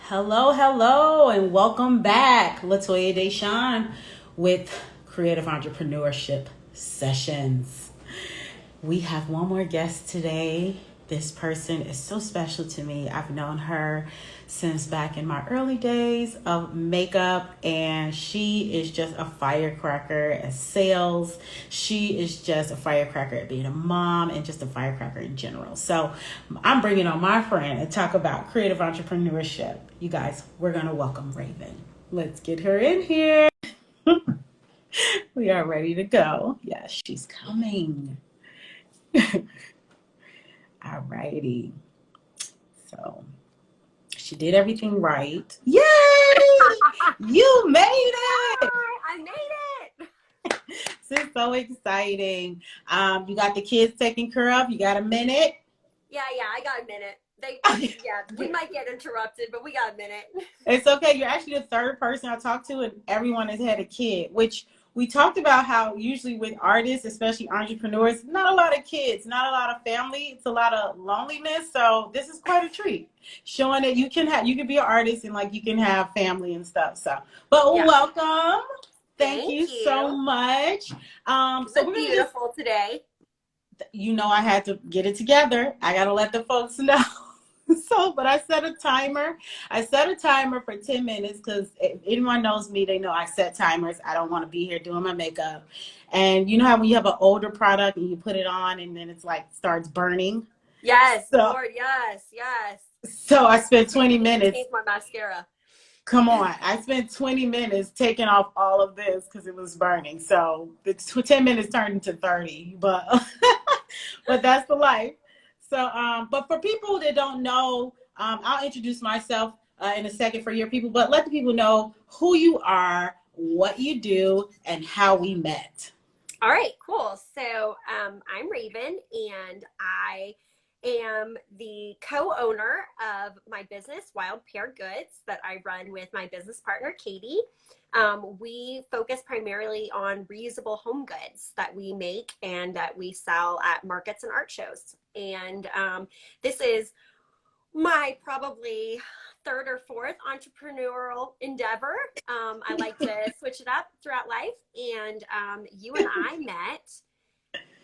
Hello, hello, and welcome back, Latoya Deshawn with Creative Entrepreneurship Sessions. We have one more guest today. This person is so special to me. I've known her since back in my early days of makeup, and she is just a firecracker at sales. She is just a firecracker at being a mom and just a firecracker in general. So I'm bringing on my friend and talk about creative entrepreneurship. You guys, we're going to welcome Raven. Let's get her in here. We are ready to go. Yes, she's coming. All righty. So she did everything right. Yay! You made it! I made it! This is so exciting. You got the kids taken care of? You got a minute? Yeah, I got a minute. We might get interrupted, but we got a minute. It's okay. You're actually the third person I talked to, and everyone has had a kid, which we talked about how usually with artists, especially entrepreneurs, not a lot of kids, not a lot of family. It's a lot of loneliness. So this is quite a treat, showing that you can be an artist and like you can have family and stuff. So, but yeah. Welcome. Thank you so much. So we're beautiful today. You know, I had to get it together. I got to let the folks know. But I set a timer. I set a timer for 10 minutes because if anyone knows me, they know I set timers. I don't want to be here doing my makeup. And you know how when you have an older product and you put it on and then it's like starts burning? Yes, Lord, yes. So I spent 20 minutes. Change my mascara. Come on. I spent 20 minutes taking off all of this because it was burning. So the 10 minutes turned into 30. But that's the life. So, but for people that don't know, I'll introduce myself in a second for your people, but let the people know who you are, what you do, and how we met. All right, cool. So I'm Raven, and I am the co-owner of my business, Wild Pear Goods, that I run with my business partner, Katie. We focus primarily on reusable home goods that we make and that we sell at markets and art shows. And this is my probably third or fourth entrepreneurial endeavor. I like to switch it up throughout life. And you and I met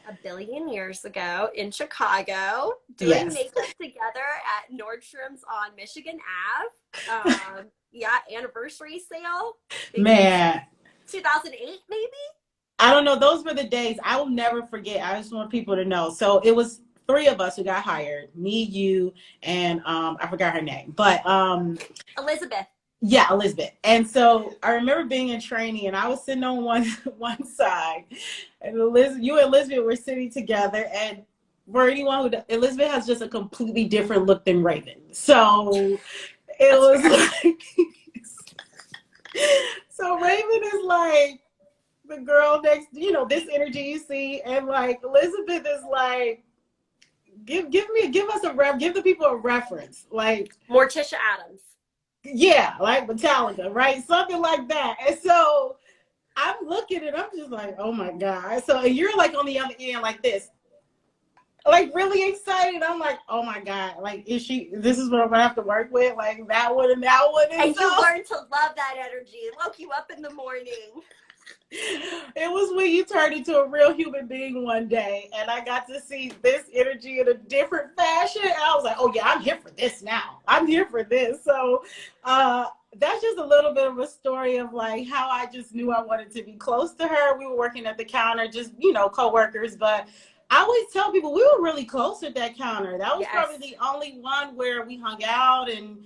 a billion years ago in Chicago doing makeup together at Nordstrom's on Michigan Ave. Anniversary sale. Man. 2008, maybe? I don't know. Those were the days. I will never forget. I just want people to know. So it was 3 of us who got hired. Me, you, and I forgot her name. But Elizabeth. Yeah, Elizabeth. And so I remember being in training and I was sitting on one side and you and Elizabeth were sitting together, and for anyone Elizabeth has just a completely different look than Raven. So it was like, so Raven is like the girl next, this energy you see, and like Elizabeth is like, give the people a reference, like Morticia Addams. Yeah, like Metallica, right? Something like that. And so I'm looking and I'm just like, oh my God. So you're like on the other end like this, like really excited. I'm like, oh my God. Like, this is what I'm gonna have to work with? Like that one and that one. And you learn to love that energy. It woke you up in the morning. It was when you turned into a real human being one day, and I got to see this energy in a different fashion. I was like, oh yeah, I'm here for this now. I'm here for this. So that's just a little bit of a story of like how I just knew I wanted to be close to her. We were working at the counter, just, co-workers, but I always tell people we were really close at that counter. That was probably the only one where we hung out and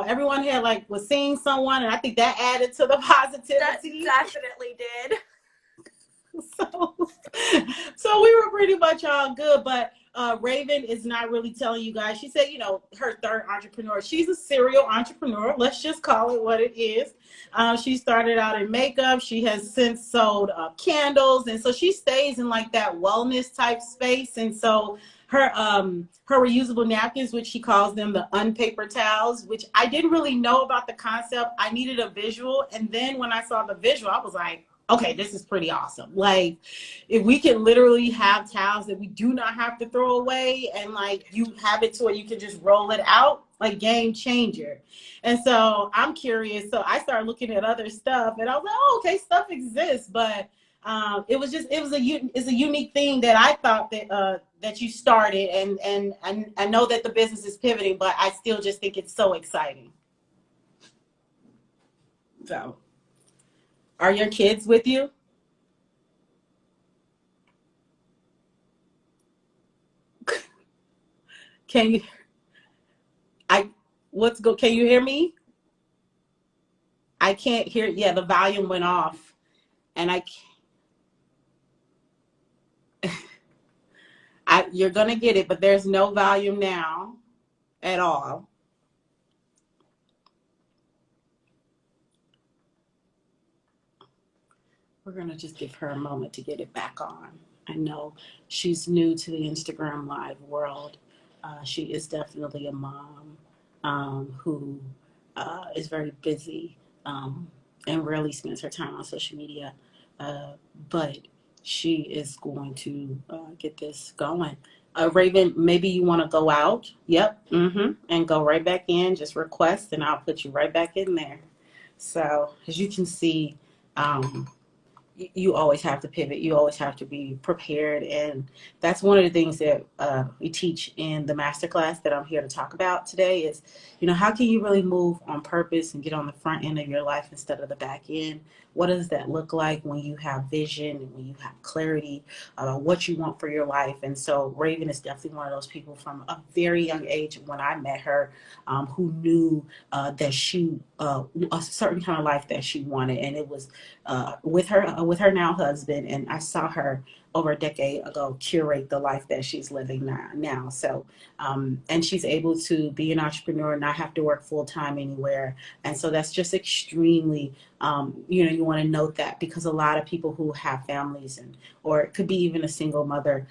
everyone had was seeing someone, and I think that added to the positivity. That definitely did. So we were pretty much all good, but Raven is not really telling you guys. She said, her third entrepreneur. She's a serial entrepreneur. Let's just call it what it is. She started out in makeup. She has since sold candles, and so she stays in like that wellness type space. And so her reusable napkins, which she calls them the unpaper towels, which I didn't really know about the concept. I needed a visual, and then when I saw the visual, I was like, okay, this is pretty awesome. Like, if we can literally have towels that we do not have to throw away, and like you have it to where you can just roll it out, like game changer. And so I'm curious. So I started looking at other stuff, and I was like, oh, okay, stuff exists, but it's a unique thing that I thought that you started, and I know that the business is pivoting, but I still just think it's so exciting. So, are your kids with you? Can you? I what's go? Can you hear me? I can't hear. Yeah, the volume went off, and you're gonna get it, but there's no volume now at all. We're gonna just give her a moment to get it back on. I know she's new to the Instagram Live world. She is definitely a mom who is very busy and rarely spends her time on social media. Uh, but she is going to get this going. Raven, maybe you want to go out. Yep. And go right back in. Just request, and I'll put you right back in there. So, as you can see, um, you always have to pivot. You always have to be prepared. And that's one of the things that we teach in the masterclass that I'm here to talk about today is, how can you really move on purpose and get on the front end of your life instead of the back end? What does that look like when you have vision and when you have clarity about what you want for your life? And so Raven is definitely one of those people from a very young age when I met her who knew that she, a certain kind of life that she wanted. And it was with her now husband, and I saw her over a decade ago curate the life that she's living now. So and she's able to be an entrepreneur, not have to work full time anywhere. And so that's just extremely you want to note that, because a lot of people who have families, or it could be even a single mother,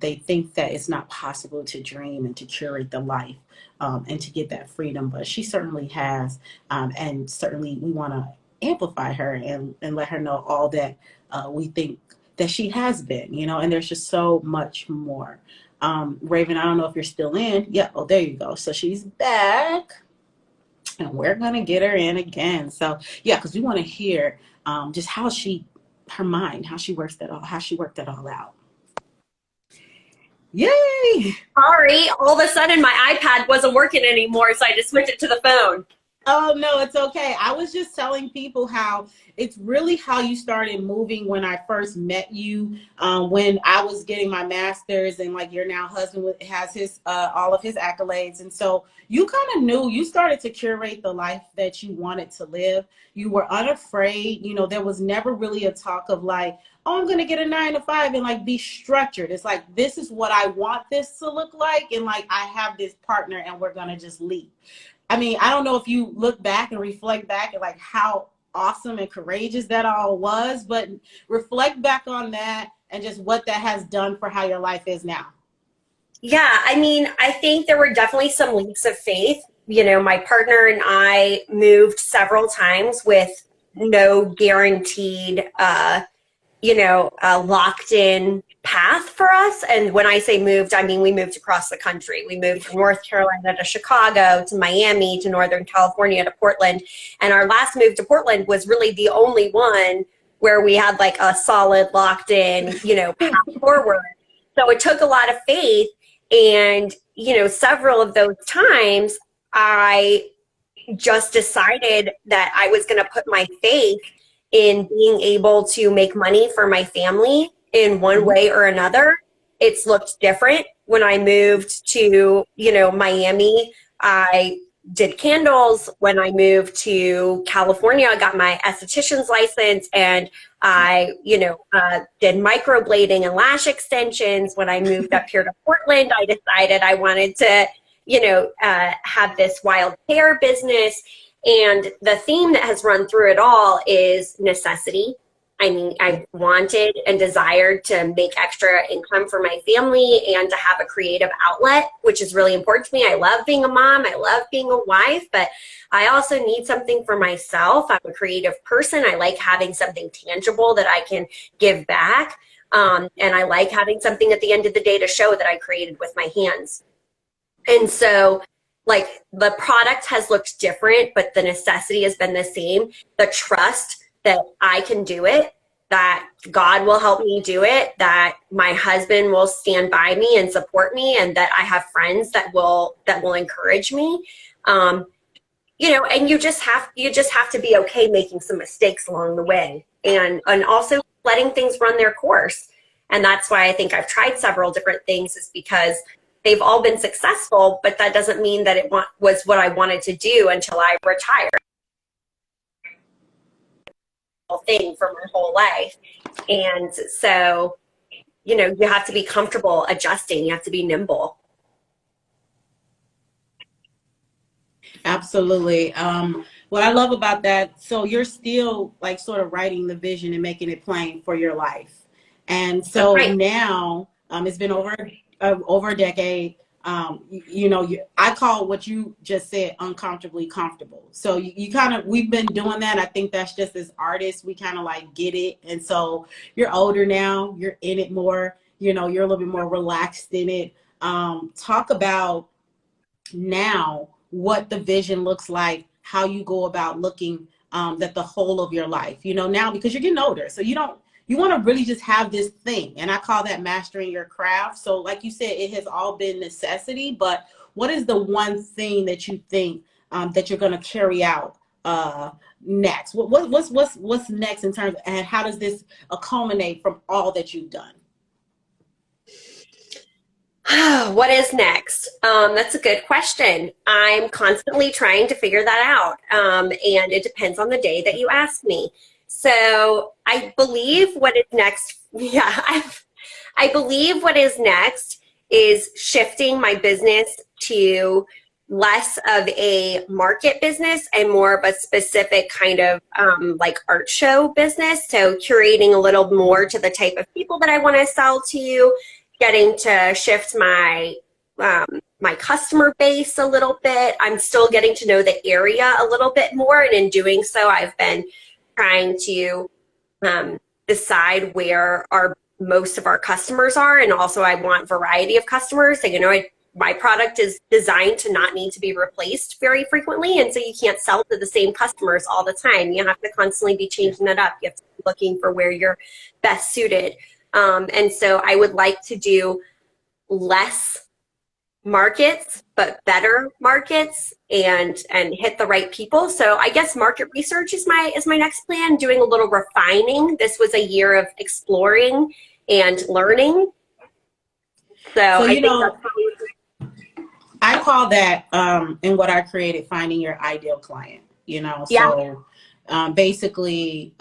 they think that it's not possible to dream and to curate the life and to get that freedom, but she certainly has. And certainly we want to amplify her and let her know all that we think that she has been, and there's just so much more. Raven, I don't know if you're still in. Yeah, oh, there you go. So she's back, and we're going to get her in again. So yeah, because we want to hear just her mind, how she worked that all out. Yay! Sorry, all of a sudden my iPad wasn't working anymore, so I just switched it to the phone. Oh, no, it's okay. I was just telling people how it's really how you started moving when I first met you, when I was getting my master's, and like your now husband has his all of his accolades. And so you kind of knew, you started to curate the life that you wanted to live. You were unafraid. There was never really a talk of like, oh, I'm going to get a 9 to 5 and like be structured. It's like, this is what I want this to look like. And like, I have this partner and we're going to just leap. I mean, I don't know if you look back and reflect back at like how awesome and courageous that all was, but reflect back on that and just what that has done for how your life is now. Yeah, I mean, I think there were definitely some leaps of faith. My partner and I moved several times with no guaranteed a locked in path for us. And when I say moved, I mean we moved across the country. We moved from North Carolina to Chicago to Miami to Northern California to Portland. And our last move to Portland was really the only one where we had like a solid locked in, path forward. So it took a lot of faith. And, several of those times I just decided that I was going to put my faith in being able to make money for my family in one way or another. It's looked different. When I moved to, Miami, I did candles. When I moved to California, I got my esthetician's license, and I, did microblading and lash extensions. When I moved up here to Portland, I decided I wanted to, have this wild hair business. And the theme that has run through it all is necessity. I mean, I wanted and desired to make extra income for my family and to have a creative outlet, which is really important to me. I love being a mom. I love being a wife, but I also need something for myself. I'm a creative person. I like having something tangible that I can give back. And I like having something at the end of the day to show that I created with my hands. And so like the product has looked different, but the necessity has been the same. The trust that I can do it, that God will help me do it, that my husband will stand by me and support me, and that I have friends that will encourage me. And you just have to be okay making some mistakes along the way, and also letting things run their course. And that's why I think I've tried several different things, is because they've all been successful, but that doesn't mean that it was what I wanted to do until I retired. Thing for my whole life. And so, you have to be comfortable adjusting. You have to be nimble. Absolutely. What I love about that, so you're still like sort of writing the vision and making it plain for your life. And so now it's been over a decade. I call what you just said uncomfortably comfortable. So you kind of, we've been doing that. I think that's just as artists, we kind of like get it. And so you're older now, you're in it more, you're a little bit more relaxed in it. Talk about now what the vision looks like, how you go about looking at the whole of your life, now because you're getting older. So you want to really just have this thing. And I call that mastering your craft. So like you said, it has all been necessity, but what is the one thing that you think that you're going to carry out next? What's next in terms of, and how does this culminate from all that you've done? What is next? That's a good question. I'm constantly trying to figure that out. And it depends on the day that you ask me. So I believe what is next. Yeah, I believe what is next is shifting my business to less of a market business and more of a specific kind of like art show business. So curating a little more to the type of people that I want to sell to, getting to shift my my customer base a little bit. I'm still getting to know the area a little bit more, and in doing so, I've been trying to decide where most of our customers are, and also I want variety of customers. So, my product is designed to not need to be replaced very frequently, and so you can't sell to the same customers all the time. You have to constantly be changing that up. You have to be looking for where you're best suited. And so I would like to do less markets, but better markets, and hit the right people. So I guess market research is my next plan, doing a little refining. This was a year of exploring and learning. So I think that's probably. I call that in what I created, finding your ideal client, Yeah. So basically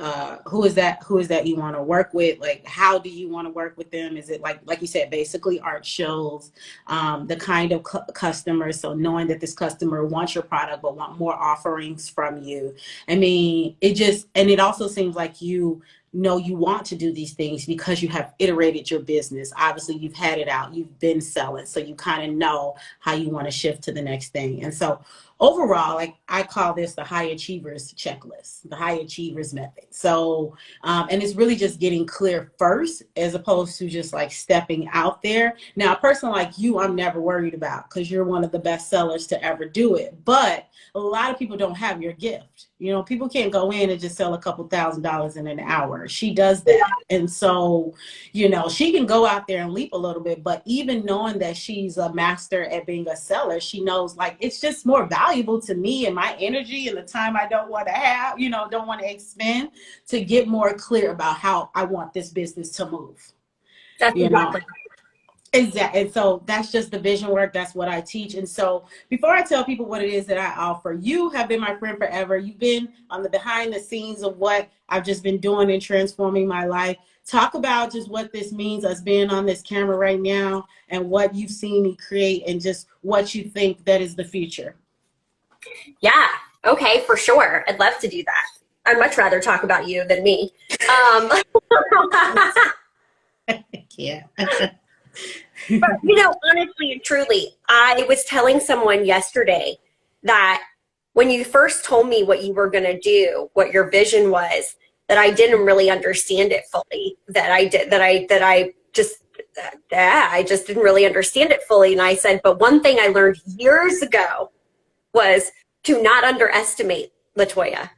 who is that you want to work with? Like, how do you want to work with them? Is it like you said, basically art shows, the kind of customers? So knowing that this customer wants your product but want more offerings from you. I mean, it also seems like you want to do these things because you have iterated your business. Obviously you've had it out, you've been selling, so you kind of know how you want to shift to the next thing. And so overall, like I call this the high achievers checklist, the high achievers method. So, and it's really just getting clear first, as opposed to just like stepping out there. Now, a person like you, I'm never worried about, because you're one of the best sellers to ever do it. But a lot of people don't have your gift. People can't go in and just sell a couple $1,000s in an hour. She does that. And so, she can go out there and leap a little bit, but even knowing that she's a master at being a seller, she knows like it's just more valuable to me and my energy and the time I don't want to have, don't want to expend, to get more clear about how I want this business to move. That's exactly. Exactly. And so that's just the vision work. That's what I teach. And so before I tell people what it is that I offer, you have been my friend forever. You've been on the behind the scenes of what I've just been doing and transforming my life. Talk about just what this means, us being on this camera right now, and what you've seen me create, and just what you think that is the future. Yeah. Okay. For sure. I'd love to do that. I'd much rather talk about you than me. Yeah. But, honestly and truly, I was telling someone yesterday that when you first told me what you were going to do, what your vision was, that I didn't really understand it fully, that I just yeah, I just didn't really understand it fully. And I said, but one thing I learned years ago was to not underestimate Latoya,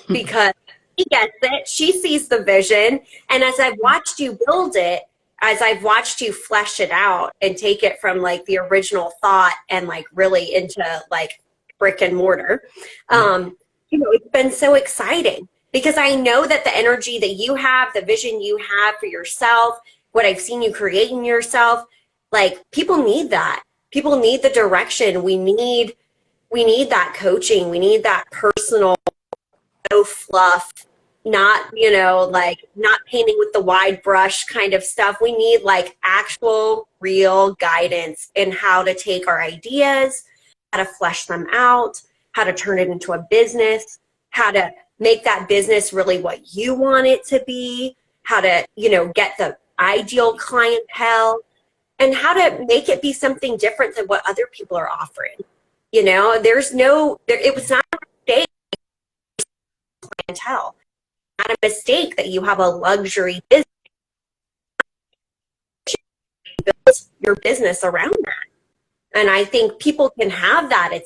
because she gets it. She sees the vision. And as I've watched you build it, as I've watched you flesh it out and take it from like the original thought and like really into like brick and mortar, it's been so exciting because I know that the energy that you have, the vision you have for yourself, what I've seen you creating yourself, like people need that. People need the direction. We need that coaching. We need that personal, no fluff, not, like not painting with the wide brush kind of stuff. We need like actual real guidance in how to take our ideas, how to flesh them out, how to turn it into a business, how to make that business really what you want it to be, how to, get the ideal clientele, and how to make it be something different than what other people are offering. It was not a mistake, clientele, not a mistake that you have a luxury business, build your business around that. And I think people can have that.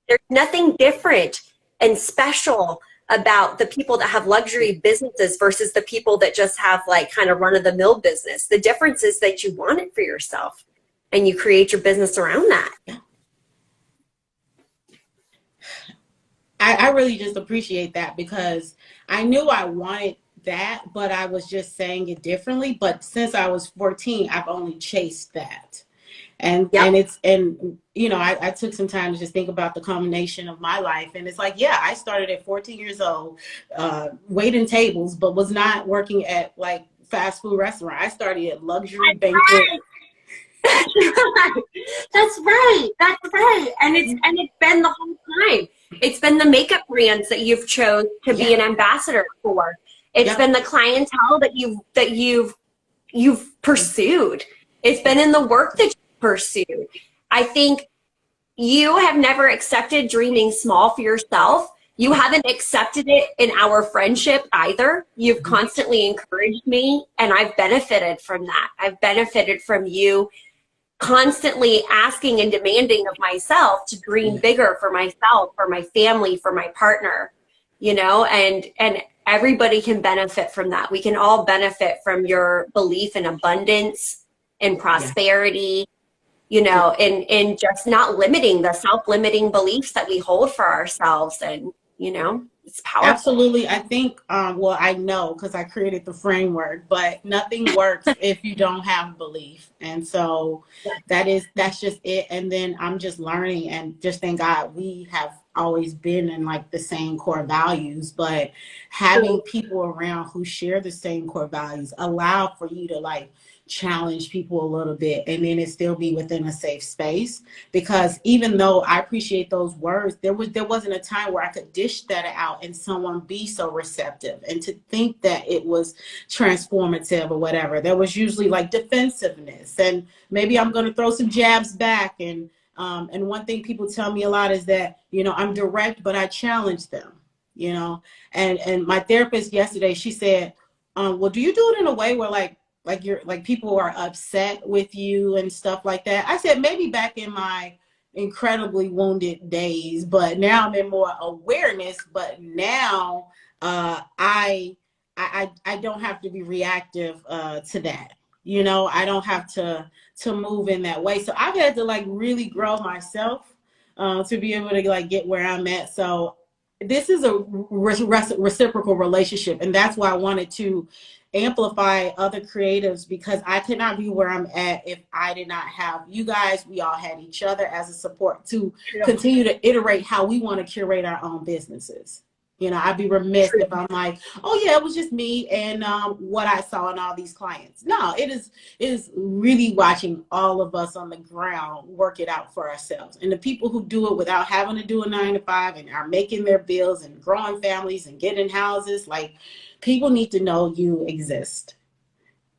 There's nothing different and special about the people that have luxury businesses versus the people that just have like kind of run of the mill business. The difference is that you want it for yourself and you create your business around that. I really just appreciate that because I knew I wanted that, but I was just saying it differently. But since I was 14, I've only chased that. And Yep. I took some time to just think about the combination of my life. And it's like, yeah, I started at 14 years old, waiting tables, but was not working at like fast food restaurant. I started at luxury banquet. That's right. That's right. And it's been the whole time. It's been the makeup brands that you've chose to be an ambassador for. It's been the clientele that you've pursued. It's been in the work that you've pursued. I think you have never accepted dreaming small for yourself. You haven't accepted it in our friendship either. You've constantly encouraged me, and I've benefited from that. I've benefited from you constantly asking and demanding of myself to dream bigger for myself, for my family, for my partner, and everybody can benefit from that. We can all benefit from your belief in abundance and prosperity, and just not limiting the self-limiting beliefs that we hold for ourselves. And, it's powerful. Absolutely. I think, I know because I created the framework, but nothing works if you don't have belief. And so that's just it. And then I'm just learning and just thank God we have always been in like the same core values, but having people around who share the same core values allow for you to like challenge people a little bit and then it still be within a safe space. Because even though I appreciate those words, there wasn't a time where I could dish that out and someone be so receptive and to think that it was transformative or whatever. There was usually like defensiveness and maybe I'm going to throw some jabs back. And one thing people tell me a lot is that, I'm direct, but I challenge them, and my therapist yesterday, she said, well, do you do it in a way where like people are upset with you and stuff like that? I said, maybe back in my incredibly wounded days, but now I'm in more awareness. But now I don't have to be reactive to that. I don't have to move in that way. So I've had to like really grow myself to be able to like get where I'm at. So this is a reciprocal relationship, and that's why I wanted to amplify other creatives, because I could not be where I'm at if I did not have you guys. We all had each other as a support to continue to iterate how we want to curate our own businesses. I'd be remiss if I'm like, oh yeah, it was just me and what I saw in all these clients. No, it is really watching all of us on the ground work it out for ourselves. And the people who do it without having to do a 9-to-5 and are making their bills and growing families and getting houses, like people need to know you exist.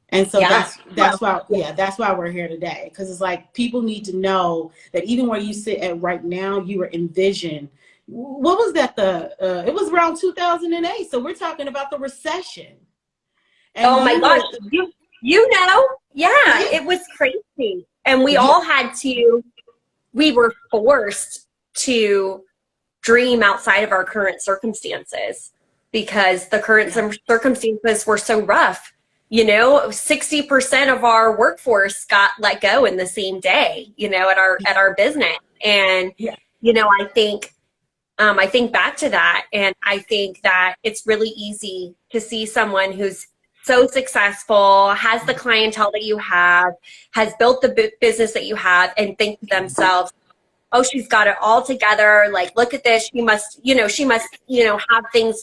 And so that's why we're here today. Because it's like people need to know that even where you sit at right now, you are envisioned. What was that? It was around 2008. So we're talking about the recession. And oh my gosh, you know. Yeah, Yeah. it was crazy. And Yeah. we were forced to dream outside of our current circumstances because the current Yeah. circumstances were so rough. 60% of our workforce got let go in the same day, at our business. And, Yeah. I think back to that, and I think that it's really easy to see someone who's so successful, has the clientele that you have, has built the business that you have, and think to themselves, oh, she's got it all together. Like, look at this. She must,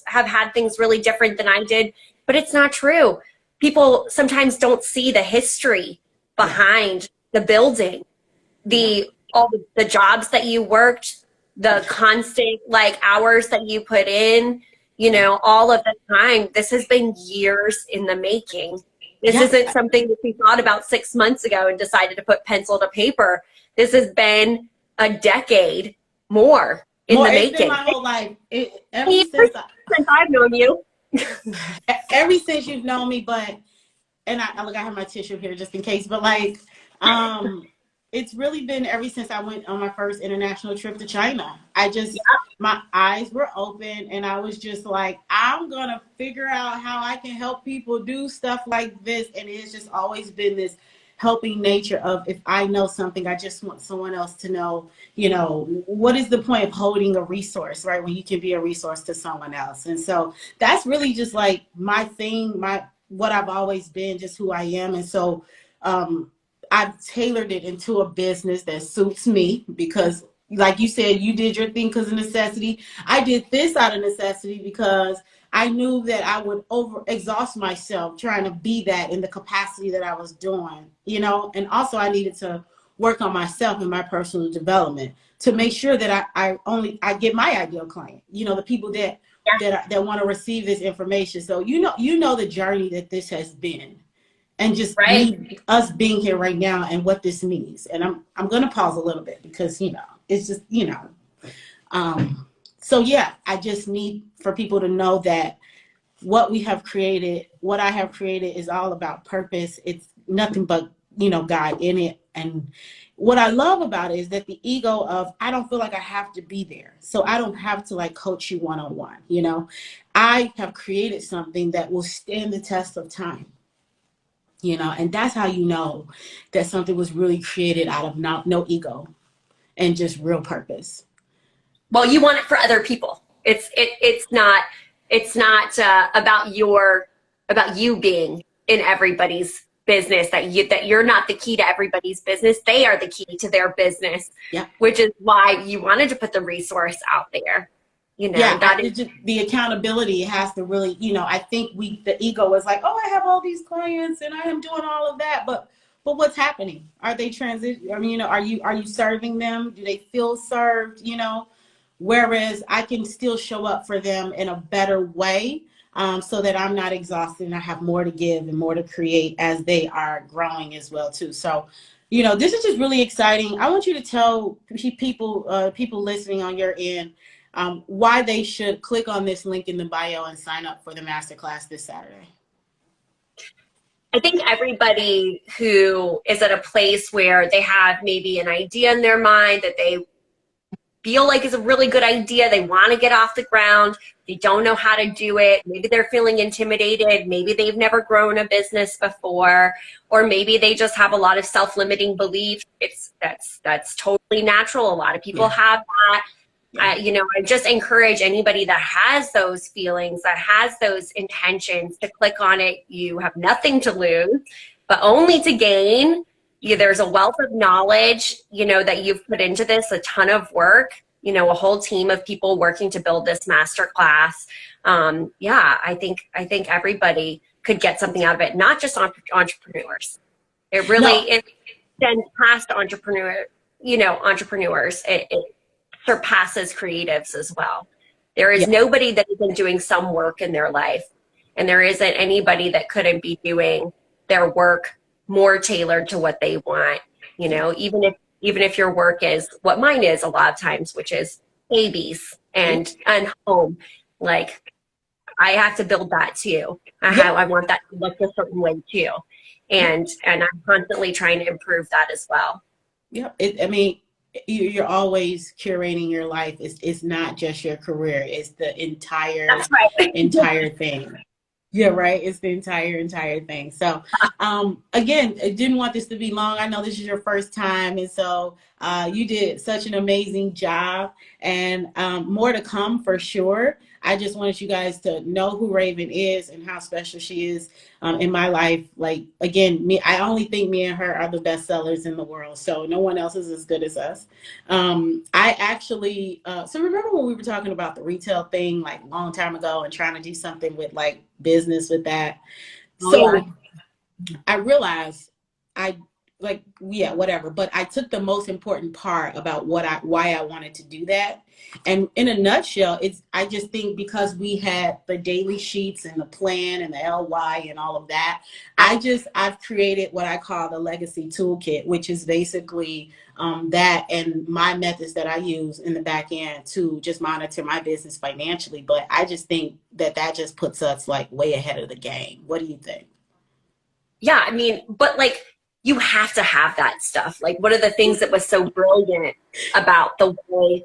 have had things really different than I did. But it's not true. People sometimes don't see the history Yeah. behind the building, Yeah. all the jobs that you worked, the constant like hours that you put in, Yeah. all of the time. This has been years in the making. This Yeah. isn't something that we thought about 6 months ago and decided to put pencil to paper. This has been a decade more in More, the it's been making. my whole life. Years since I've known you. Ever since you've known me, but and I have my tissue here just in case, but like, um, it's really been ever since I went on my first international trip to China. My eyes were open and I was just like, I'm gonna figure out how I can help people do stuff like this. And it's just always been this helping nature of, if I know something, I just want someone else to know, what is the point of holding a resource, right? When you can be a resource to someone else. And so that's really just like my thing, what I've always been, just who I am. And so I've tailored it into a business that suits me because, like you said, you did your thing because of necessity. I did this out of necessity because I knew that I would over exhaust myself trying to be that in the capacity that I was doing, and also I needed to work on myself and my personal development to make sure that I get my ideal client, the people that want to receive this information. So the journey that this has been, and just Right. us being here right now and what this means. And I'm gonna pause a little bit because it's just so yeah, I just need for people to know that what I have created is all about purpose. It's nothing but God in it. And what I love about it is that the ego of, I don't feel like I have to be there, so I don't have to like coach you one-on-one. I have created something that will stand the test of time, and that's how you know that something was really created out of no ego and just real purpose. Well, you want it for other people. It's not about you being in everybody's business, that you're not the key to everybody's business. They are the key to their business. Yeah. Which is why you wanted to put the resource out there. Yeah, That is the accountability has to really, I think the ego is like, oh, I have all these clients and I am doing all of that, but what's happening? Are they transition? I mean, are you serving them? Do they feel served? Whereas I can still show up for them in a better way, so that I'm not exhausted and I have more to give and more to create as they are growing as well too. So, this is just really exciting. I want you to tell people listening on your end, why they should click on this link in the bio and sign up for the masterclass this Saturday. I think everybody who is at a place where they have maybe an idea in their mind that they feel like is a really good idea, they want to get off the ground, they don't know how to do it, maybe they're feeling intimidated, maybe they've never grown a business before, or maybe they just have a lot of self-limiting beliefs. That's totally natural. A lot of people have that. I just encourage anybody that has those feelings, that has those intentions, to click on it. You have nothing to lose, but only to gain. There's a wealth of knowledge, that you've put into this, a ton of work, a whole team of people working to build this masterclass. I think everybody could get something out of it, not just entrepreneurs. It really it extends past entrepreneurs. It surpasses creatives as well. There is nobody that isn't doing some work in their life, and there isn't anybody that couldn't be doing their work more tailored to what they want. Even if your work is what mine is a lot of times, which is babies and home, like I have to build that too. I want that to look a certain way too. and I'm constantly trying to improve that as well. Yeah. I mean, you're always curating your life. It's not just your career. It's the That's right. entire thing. Yeah, right. It's the entire thing. So, again, I didn't want this to be long. I know this is your first time, and so you did such an amazing job, and more to come for sure. I just wanted you guys to know who Raven is and how special she is in my life. Like again, I only think me and her are the best sellers in the world. So no one else is as good as us. I actually, so remember when we were talking about the retail thing like a long time ago and trying to do something with like business with that. Oh, So yeah. I realized I like, yeah, whatever. But I took the most important part about why I wanted to do that. And in a nutshell, I just think because we had the daily sheets and the plan and the LY and all of that, I've created what I call the legacy toolkit, which is basically that and my methods that I use in the back end to just monitor my business financially. But I just think that just puts us like way ahead of the game. What do you think? Yeah, I mean, but like you have to have that stuff. Like one of the things that was so brilliant about the way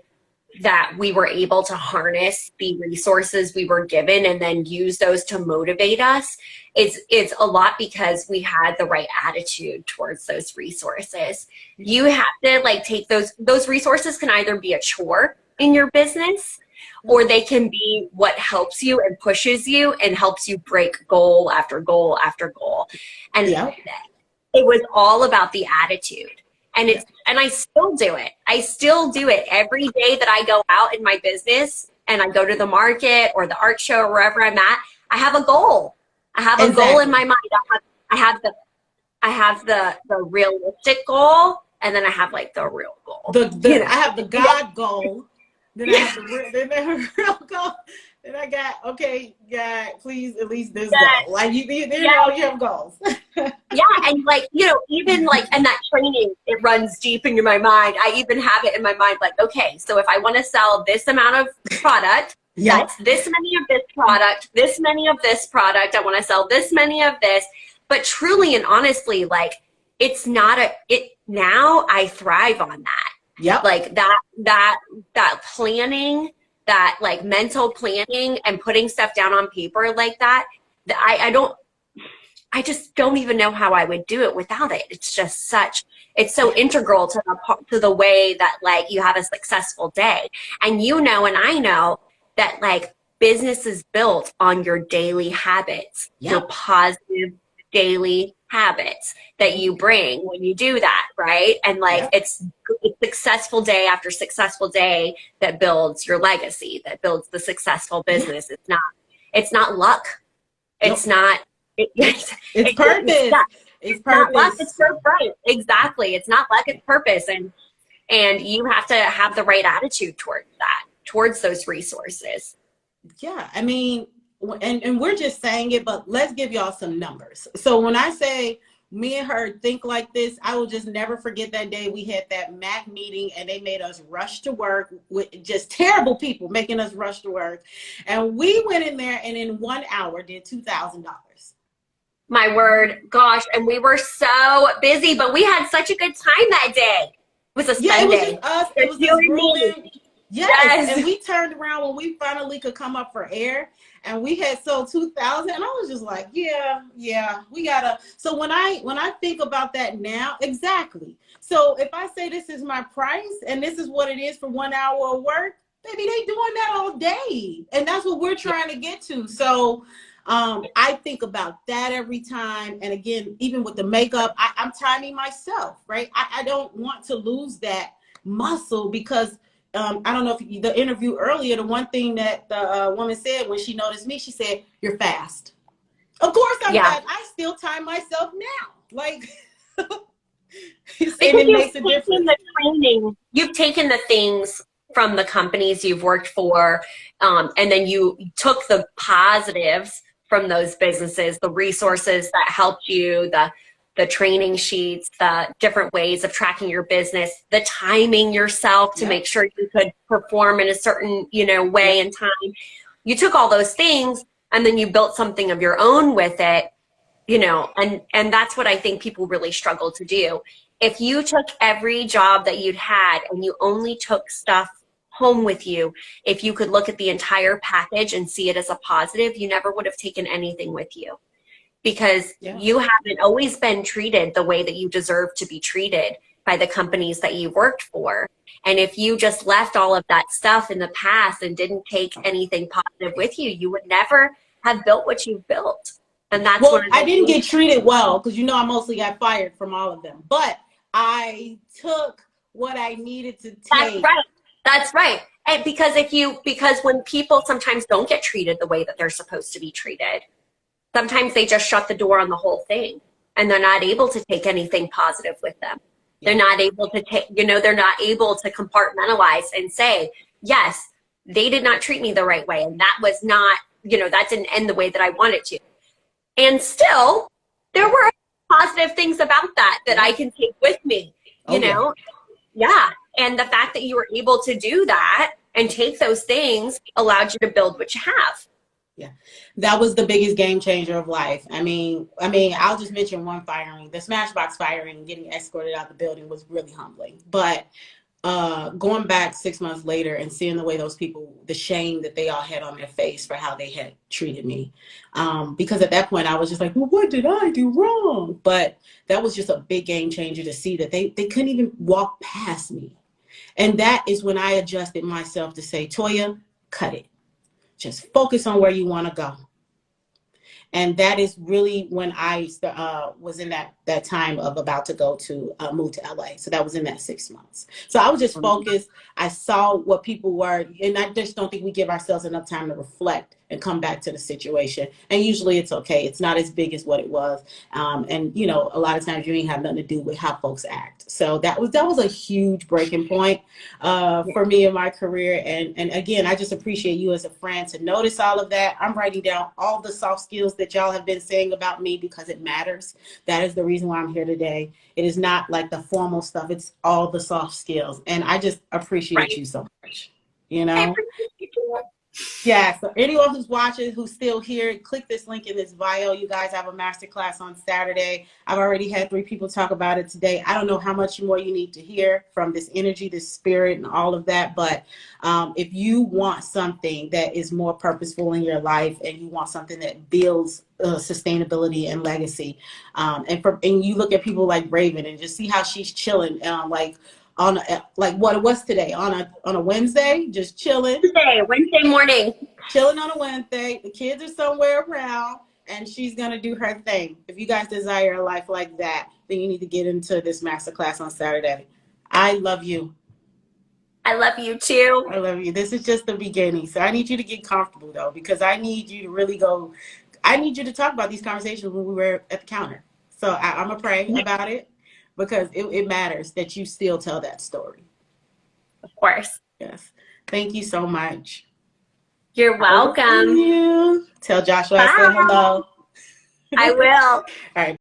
that we were able to harness the resources we were given and then use those to motivate us, it's a lot because we had the right attitude towards those resources. You have to like take those resources can either be a chore in your business or they can be what helps you and pushes you and helps you break goal after goal after goal. And Yeah. it was all about the attitude. And I still do it. I still do it every day that I go out in my business and I go to the market or the art show or wherever I'm at. I have a goal. I have a goal in my mind. I have the realistic goal, and then I have like the real goal. I have the God goal. Then I have the real goal. Then I got, okay, God, please at least this goal. Like you know, you have goals. Yeah, and like, even like, and that training, it runs deep into my mind. I even have it in my mind, like, okay, so if I want to sell this amount of product, that's this many of this product, this many of this product, I want to sell this many of this. But truly and honestly, like, it's not now I thrive on that. Yep. Like that planning, that like mental planning and putting stuff down on paper like that, I just don't even know how I would do it without it. It's just it's so integral to the way that like you have a successful day. And and I know that like business is built on your daily habits, your positive daily habits that you bring when you do that, right? And like it's successful day after successful day that builds your legacy, that builds the successful business. It's not luck. It's not it's purpose. It's not luck, it's purpose. Right. Exactly. It's not luck, it's purpose. And you have to have the right attitude towards those resources. Yeah. I mean, and we're just saying it, but let's give y'all some numbers. So when I say me and her think like this, I will just never forget that day we had that MAC meeting and they made us rush to work with just terrible people making us rush to work. And we went in there and in 1 hour did $2,000. My word, gosh. And we were so busy, but we had such a good time that day. It was a Sunday. It was just us. It was just Ruben. Yes. And we turned around when we finally could come up for air and we had sold 2,000 and I was just like, yeah, we gotta. So when I think about that now, exactly. So if I say this is my price and this is what it is for 1 hour of work, baby, they doing that all day. And that's what we're trying to get to. So I think about that every time. And again, even with the makeup, I'm timing myself, right? I don't want to lose that muscle because I don't know if the interview earlier, the one thing that the woman said when she noticed me, she said, "You're fast." Of course I'm fast. I still time myself now. Like, it makes a difference. You've taken the things from the companies you've worked for, and then you took the positives from those businesses, the resources that helped you, the training sheets, the different ways of tracking your business, the timing yourself to make sure you could perform in a certain, way and time. You took all those things and then you built something of your own with it. and that's what I think people really struggle to do. If you took every job that you'd had and you only took stuff home with you, if you could look at the entire package and see it as a positive, you never would have taken anything with you, because you haven't always been treated the way that you deserve to be treated by the companies that you worked for. And if you just left all of that stuff in the past and didn't take anything positive with you, you would never have built what you've built. And that's well, I didn't get treated well, because I mostly got fired from all of them. But I took what I needed to take. That's right. And because when people sometimes don't get treated the way that they're supposed to be treated, sometimes they just shut the door on the whole thing, and they're not able to take anything positive with them. They're not able to take, they're not able to compartmentalize and say, yes, they did not treat me the right way. And that was not, that didn't end the way that I wanted to. And still, there were positive things about that I can take with me, you know? Yeah. And the fact that you were able to do that and take those things allowed you to build what you have. Yeah, that was the biggest game changer of life. I mean, I'll just mention one firing. The Smashbox firing, getting escorted out the building, was really humbling. But going back 6 months later and seeing the way those people, the shame that they all had on their face for how they had treated me. Because at that point I was just like, well, what did I do wrong? But that was just a big game changer to see that they couldn't even walk past me. And that is when I adjusted myself to say, Toya, cut it. Just focus on where you want to go. And that is really when I was in that time of about to go to move to LA. So that was in that 6 months. So I was just focused. I saw what people were, and I just don't think we give ourselves enough time to reflect and come back to the situation. And usually it's okay. It's not as big as what it was. And a lot of times you ain't have nothing to do with how folks act. So that was a huge breaking point for me in my career. And again, I just appreciate you as a friend to notice all of that. I'm writing down all the soft skills that y'all have been saying about me because it matters. That is the reason why I'm here today. It is not like the formal stuff. It's all the soft skills. And I just appreciate you so much, I appreciate you too. Yeah, so anyone who's watching, who's still here, click this link in this bio. You guys have a masterclass on Saturday. I've already had 3 people talk about it today. I don't know how much more you need to hear from this energy, this spirit, and all of that. But if you want something that is more purposeful in your life, and you want something that builds sustainability and legacy, and you look at people like Raven and just see how she's chilling, on what's today, on a Wednesday, just chilling. Wednesday morning, chilling on a Wednesday. The kids are somewhere around, and she's gonna do her thing. If you guys desire a life like that, then you need to get into this masterclass on Saturday. I love you. I love you too. I love you. This is just the beginning, so I need you to get comfortable though, because I need you to really go. I need you to talk about these conversations when we were at the counter. So I'm gonna pray about it, because it matters that you still tell that story. Of course. Yes. Thank you so much. You're welcome. Thank you. Tell Joshua I said hello. I will. All right.